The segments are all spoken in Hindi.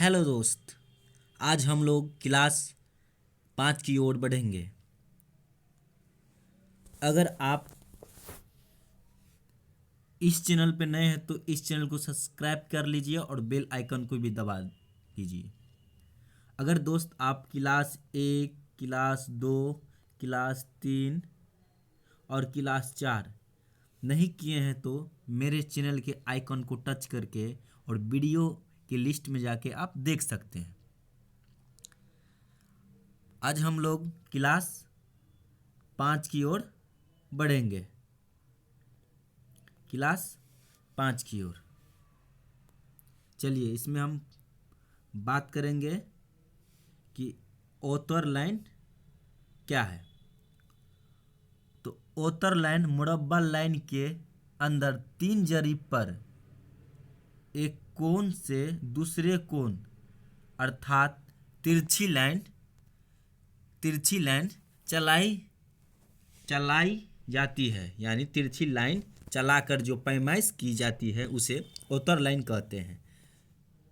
हेलो दोस्त। आज हम लोग क्लास 5 की ओर बढ़ेंगे। अगर आप इस चैनल पे नए हैं तो इस चैनल को सब्सक्राइब कर लीजिए और बेल आइकन को भी दबा दीजिए। अगर दोस्त आप क्लास 1, क्लास 2, क्लास 3 और क्लास 4 नहीं किए हैं तो मेरे चैनल के आइकन को टच करके और वीडियो के लिस्ट में जाके आप देख सकते हैं। आज हम लोग क्लास 5 की ओर बढ़ेंगे। क्लास 5 की ओर चलिए, इसमें हम बात करेंगे कि ऑथर लाइन क्या है। तो ऑथर लाइन मुरब्बा लाइन के अंदर 3 जरीब पर एक कोण से दूसरे कोण अर्थात तिरछी लाइन चलाई जाती है, यानी तिरछी लाइन चलाकर जो पैमाइश की जाती है उसे ऑथर लाइन कहते हैं।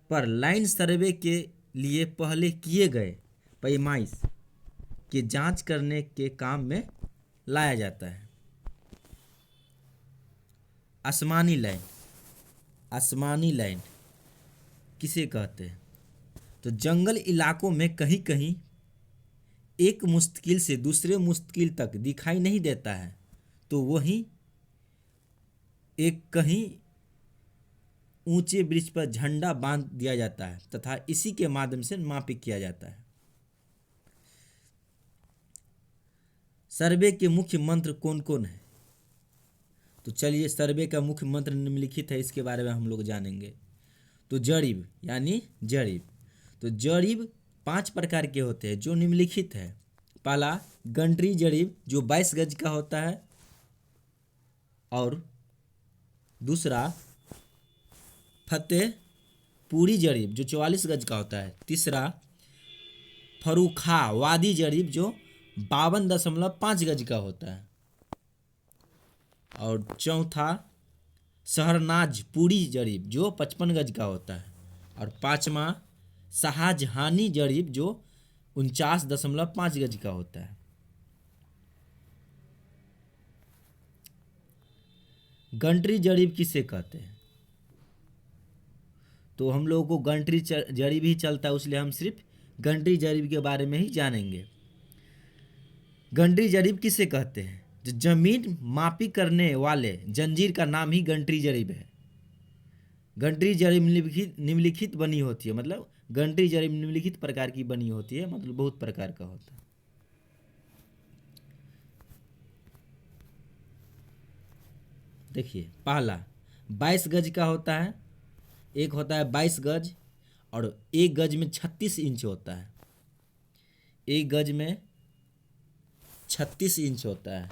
पर लाइन सर्वे के लिए पहले किए गए पैमाइश की जांच करने के काम में लाया जाता है। आसमानी लाइन किसे कहते हैं? तो जंगल इलाकों में कहीं कहीं एक मुस्तकिल से दूसरे मुस्तकिल तक दिखाई नहीं देता है, तो वहीं एक कहीं ऊंचे वृक्ष पर झंडा बांध दिया जाता है तथा इसी के माध्यम से मापी किया जाता है। सर्वे के मुख्य मंत्र कौन कौन है? तो चलिए, सर्वे का मुख्य मंत्र निम्नलिखित है, इसके बारे में हम लोग जानेंगे। तो जरीब यानी जरीब। तो जरीब 5 प्रकार के होते हैं जो निम्नलिखित है। पहला गंटरी जरीब जो 22 गज का होता है, और दूसरा फतेहपुरी जरीब जो 44 गज का होता है। तीसरा फरूखा वादी जरीब जो 52.5 गज का होता है, और चौथा शहरनाजपुरी जरीब जो 55 गज का होता है, और पांचवा शाहजहानी जरीब जो 49.5 गज का होता है। गंटरी जरीब किसे कहते हैं? तो हम लोगों को गंटरी जरीब ही चलता है, इसलिए हम सिर्फ गंटरी जरीब के बारे में ही जानेंगे। गंटरी जरीब किसे कहते हैं? जो जमीन मापी करने वाले जंजीर का नाम ही गंटरी जरीब है। गंटरी जरीब निम्नलिखित बनी होती है, मतलब गंटरी जरीब निम्नलिखित प्रकार की बनी होती है, मतलब बहुत प्रकार का होता है। देखिए, पहला 22 गज का होता है, एक होता है 22 गज, और एक गज में 36 इंच होता है। एक गज में 36 इंच होता है,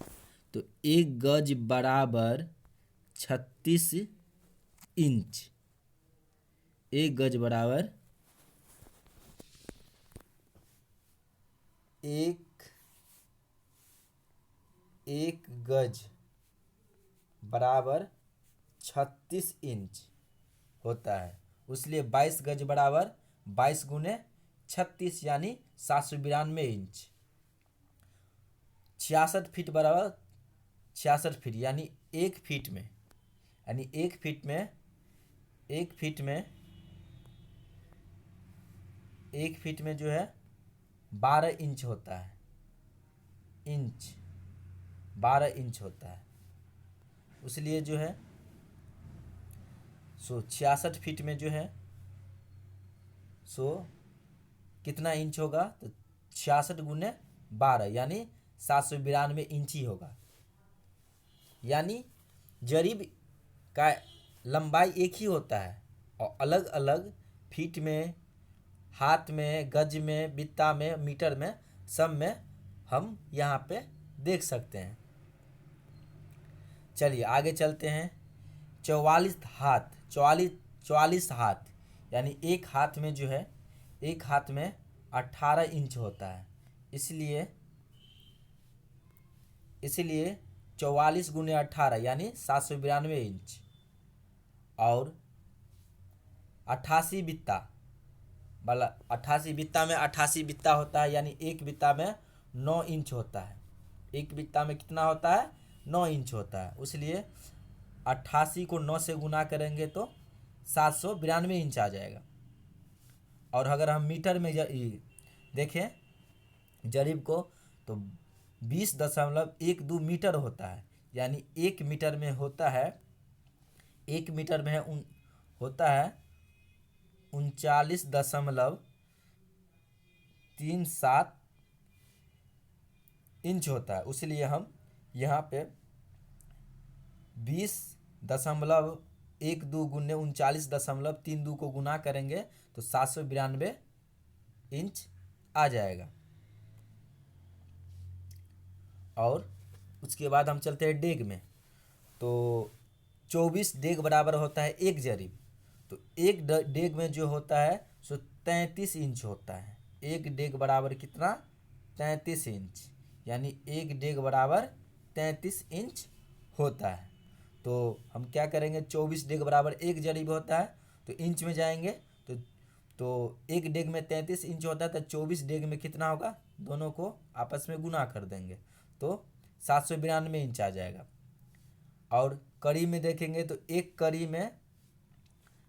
तो एक गज बराबर 36 इंच। एक गज बराबर एक गज बराबर 36 इंच होता है, इसलिए 22 गज बराबर 22 गुने 36 यानी 792 इंच। 66 फीट बराबर 66 फीट यानी एक फीट में, एक फीट में जो है 12 इंच होता है। 12 इंच होता है, इसलिए जो है 66 फीट में जो है कितना इंच होगा? तो 66 गुने 12 यानी 792 इंच ही होगा। यानी जरीब का लंबाई एक ही होता है और अलग अलग फीट में, हाथ में, गज में, बित्ता में, मीटर में, सब में हम यहाँ पे देख सकते हैं। चलिए आगे चलते हैं। 44 हाथ यानी एक हाथ में जो है, एक हाथ में 18 इंच होता है, इसलिए 44 गुने 18 यानी 792 इंच। और 88 बित्ता वाला 88 बित्ता में 88 बित्ता होता है, यानी एक बित्ता में 9 इंच होता है। एक बित्ता में कितना होता है? 9 इंच होता है। इसलिए 88 को 9 से गुना करेंगे तो 792 इंच आ जाएगा। और अगर हम मीटर में देखें जरीब को तो 20.12 मीटर होता है, यानी एक मीटर में होता है, एक मीटर में होता है 39.37 इंच होता है। इसलिए हम यहाँ पे 20.12 गुने 39.32 को गुना करेंगे तो 792 इंच आ जाएगा। और उसके बाद हम चलते हैं डेग में। तो 24 डेग बराबर होता है एक जरीब। तो एक डेग में जो होता है सो 33 इंच होता है। एक डेग बराबर कितना? 33 इंच, यानी एक डेग बराबर 33 इंच होता है। तो हम क्या करेंगे, 24 डेग बराबर एक जरीब होता है तो इंच में जाएंगे तो एक डेग में 33 इंच होता है तो 24 डेग में कितना होगा, दोनों को आपस में गुना कर देंगे तो 792 इंच आ जाएगा। और कड़ी में देखेंगे तो एक कड़ी में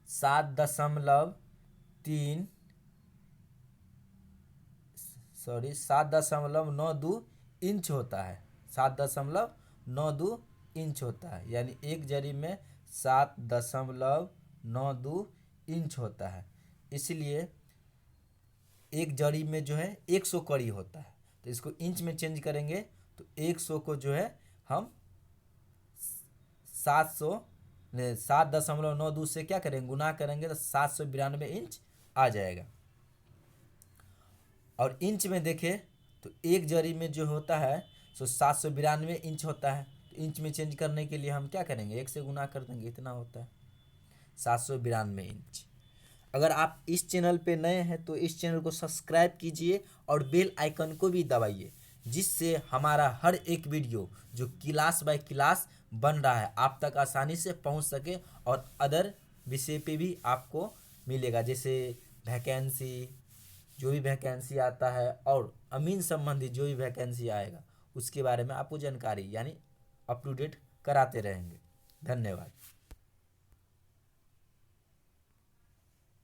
7.92 इंच होता है। 7.92 इंच होता है, यानी एक जरीब में 7.92 इंच होता है। इसलिए एक जरीब में जो है 100 कड़ी होता है, तो इसको इंच में चेंज करेंगे तो 100 को जो है हम 7.92 से क्या करेंगे, गुना करेंगे तो 792 इंच आ जाएगा। और इंच में देखें तो एक जरीब में जो होता है सो 792 इंच होता है। तो इंच में चेंज करने के लिए हम क्या करेंगे, एक से गुना कर देंगे, इतना होता है 792 इंच। अगर आप इस चैनल पे नए हैं तो इस चैनल को सब्सक्राइब कीजिए और बेल आइकन को भी दबाइए, जिससे हमारा हर एक वीडियो जो क्लास बाय क्लास बन रहा है आप तक आसानी से पहुंच सके और अदर विषय पे भी आपको मिलेगा, जैसे वैकेंसी, जो भी वैकेंसी आता है और अमीन संबंधी जो भी वैकेंसी आएगा उसके बारे में आपको जानकारी यानी अप टू डेट कराते रहेंगे। धन्यवाद।